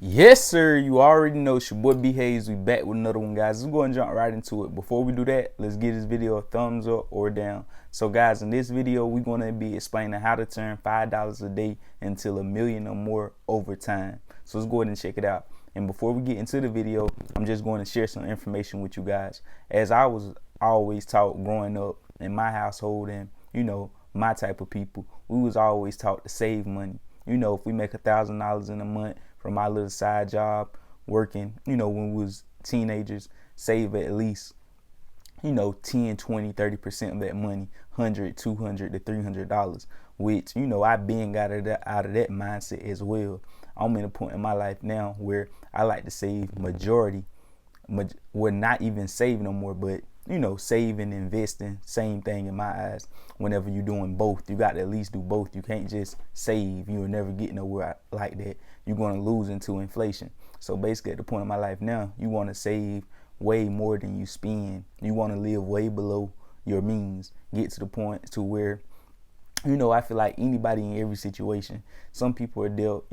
Yes, sir. You already know it's your boy B Hayes. We back with another one, guys. Let's go and jump right into it. Before we do that, let's give this video a thumbs up or down. So, guys, in this video, we're going to be explaining how to turn $5 a day into $1 million or more over time. So let's go ahead and check it out. And before we get into the video, I'm just going to share some information with you guys. As I was always taught growing up in my household and, my type of people, we was always taught to save money. If we make $1,000 in a month from my little side job working, when we was teenagers, save at least, 10, 20, 30% of that money, 100, 200 to $300, which, I've been got out of that mindset as well. I'm in a point in my life now where I like to save majority. We're not even saving no more, but saving, investing, same thing in my eyes. Whenever you're doing both, you got to at least do both. You can't just save. You'll never get nowhere like that. You're going to lose into inflation. So basically, at the point in my life now, you want to save way more than you spend. You want to live way below your means. Get to the point to where, I feel like anybody in every situation, some people are dealt,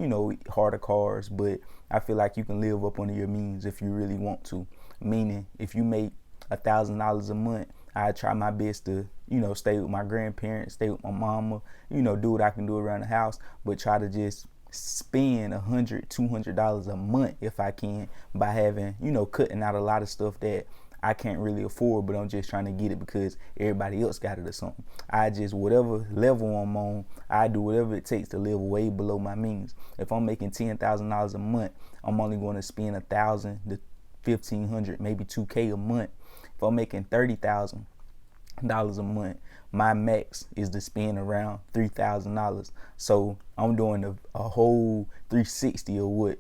harder cards, but I feel like you can live up under your means if you really want to. Meaning, if you make $1,000 a month, I try my best to, stay with my grandparents, stay with my mama, do what I can do around the house, but try to just spend $100, $200 a month if I can by having, cutting out a lot of stuff that I can't really afford, but I'm just trying to get it because everybody else got it or something. I just, whatever level I'm on, I do whatever it takes to live way below my means. If I'm making $10,000 a month, I'm only going to spend $1,000 to $1,500, maybe $2K a month. If I'm making $30,000 a month, my max is to spend around $3,000. So I'm doing a whole 360 of what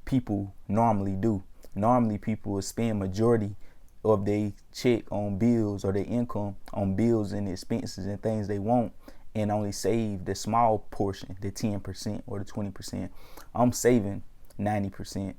people normally do. Normally, people will spend majority of their check on bills or their income on bills and expenses and things they want, and only save the small portion, the 10% or the 20%. I'm saving 90%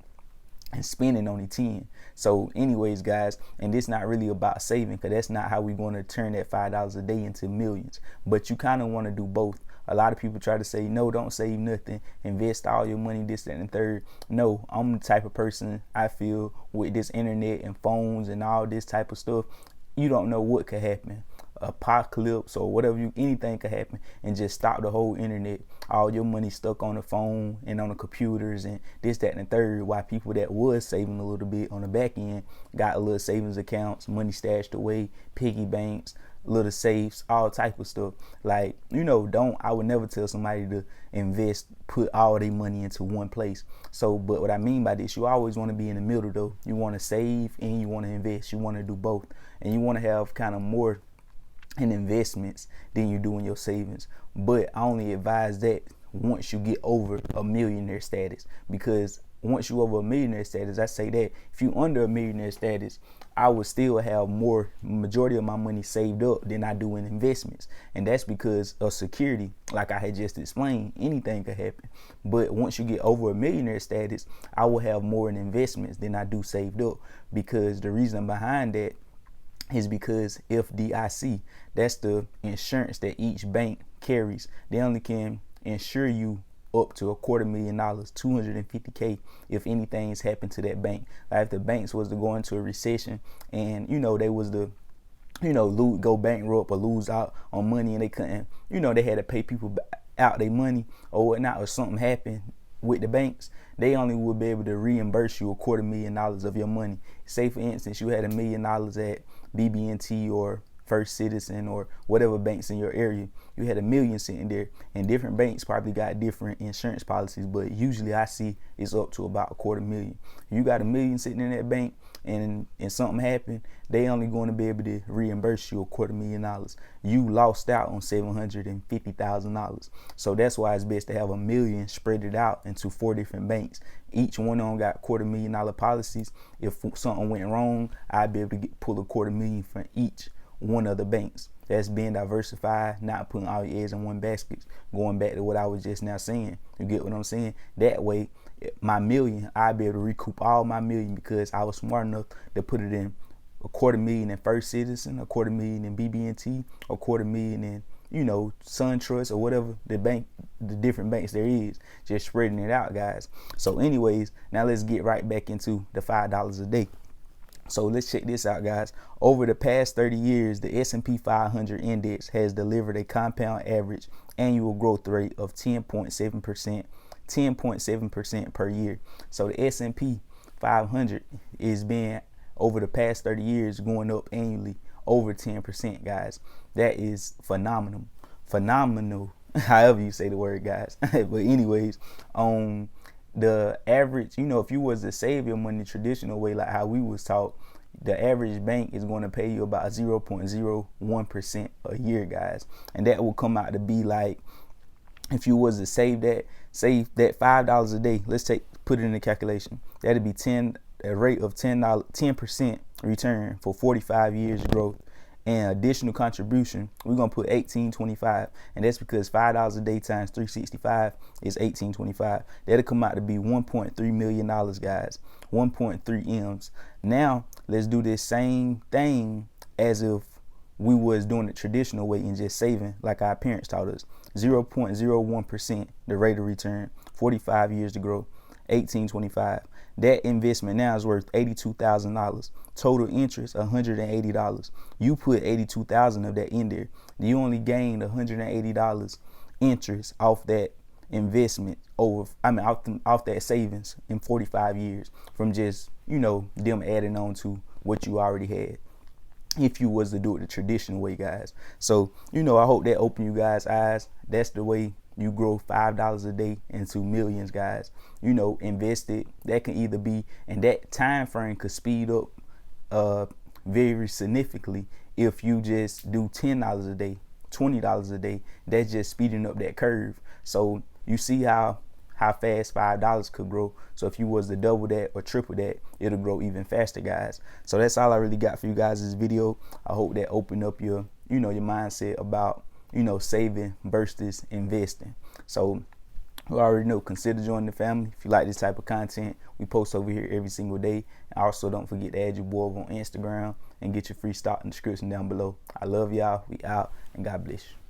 and spending only 10. So anyways, guys, and this not really about saving, because that's not how we're going to turn that $5 a day into millions. But you kind of want to do both. A lot of people try to say, no, don't save nothing, invest all your money, this, that, and the third. No, I'm the type of person, I feel, with this internet and phones and all this type of stuff, you don't know what could happen. Apocalypse or whatever, anything could happen and just stop the whole internet. All your money stuck on the phone and on the computers and this, that, and the third. While people that was saving a little bit on the back end got a little savings accounts, money stashed away, piggy banks, little safes, all type of stuff. Like, I would never tell somebody to invest, put all their money into one place. So, but what I mean by this, you always want to be in the middle though. You want to save and you want to invest. You want to do both, and you want to have kind of more in investments than you do in your savings. But I only advise that once you get over a millionaire status, because once you over a millionaire status, I say that if you under a millionaire status, I would still have more majority of my money saved up than I do in investments. And that's because of security. Like I had just explained, anything could happen. But once you get over a millionaire status, I will have more in investments than I do saved up, because the reason behind that is because FDIC, that's the insurance that each bank carries. They only can insure you up to $250,000, $250K, if anything's happened to that bank. Like if the banks was to go into a recession and they was to go bankrupt or lose out on money and they couldn't, they had to pay people out their money or whatnot, or something happened with the banks, they only would be able to reimburse you $250,000 of your money. Say for instance, you had $1 million at BB&T or First Citizen or whatever banks in your area. You had $1 million sitting there, and different banks probably got different insurance policies, but usually I see it's up to about $250,000. You got $1 million sitting in that bank and something happened, they only going to be able to reimburse you $250,000. You lost out on $750,000. So that's why it's best to have $1 million spread it out into 4 different banks. Each one of them got $250,000 policies. If something went wrong, I'd be able to pull $250,000 from each one of the banks. That's being diversified, not putting all your eggs in one basket. Going back to what I was just now saying, you get what I'm saying? That way, my million, I'd be able to recoup all my million because I was smart enough to put it in $250,000 in First Citizen, $250,000 in BB&T, $250,000 in SunTrust or whatever the different banks there is, just spreading it out, guys. So anyways, now let's get right back into the $5 a day. So let's check this out, guys. Over the past 30 years, the S&P 500 index has delivered a compound average annual growth rate of 10.7% per year. So the S&P 500 is being, over the past 30 years, going up annually over 10%, guys. That is phenomenal. However you say the word, guys. But anyways, the average, if you was to save your money the traditional way, like how we was taught, the average bank is going to pay you about 0.01% a year, guys. And that will come out to be like, if you was to save that $5 a day, let's put it in the calculation, that'd be a rate of 10% return for 45 years growth. And additional contribution, we're gonna put 1825, and that's because $5 a day times 365 is 1825. That'll come out to be $1.3 million, guys. 1.3 M's. Now let's do this same thing as if we was doing it traditional way and just saving like our parents taught us. 0.01% the rate of return, 45 years to grow, 1825. That investment now is worth $82,000. Total interest $180. You put $82,000 of that in there. You only gained $180 interest off that investment off that savings in 45 years from just them adding on to what you already had, if you was to do it the traditional way, guys. So I hope that opened you guys' eyes. That's the way you grow $5 a day into millions, guys. Invest it. That can either be, and that time frame could speed up very significantly if you just do $10 a day, $20 a day. That's just speeding up that curve. So you see how fast $5 could grow. So if you was to double that or triple that, it'll grow even faster, guys. So that's all I really got for you guys this video. I hope that opened up your your mindset about saving versus investing. So you already know, consider joining the family. If you like this type of content, we post over here every single day. And also don't forget to add your boy on Instagram and get your free stock in the description down below. I love y'all. We out, and God bless you.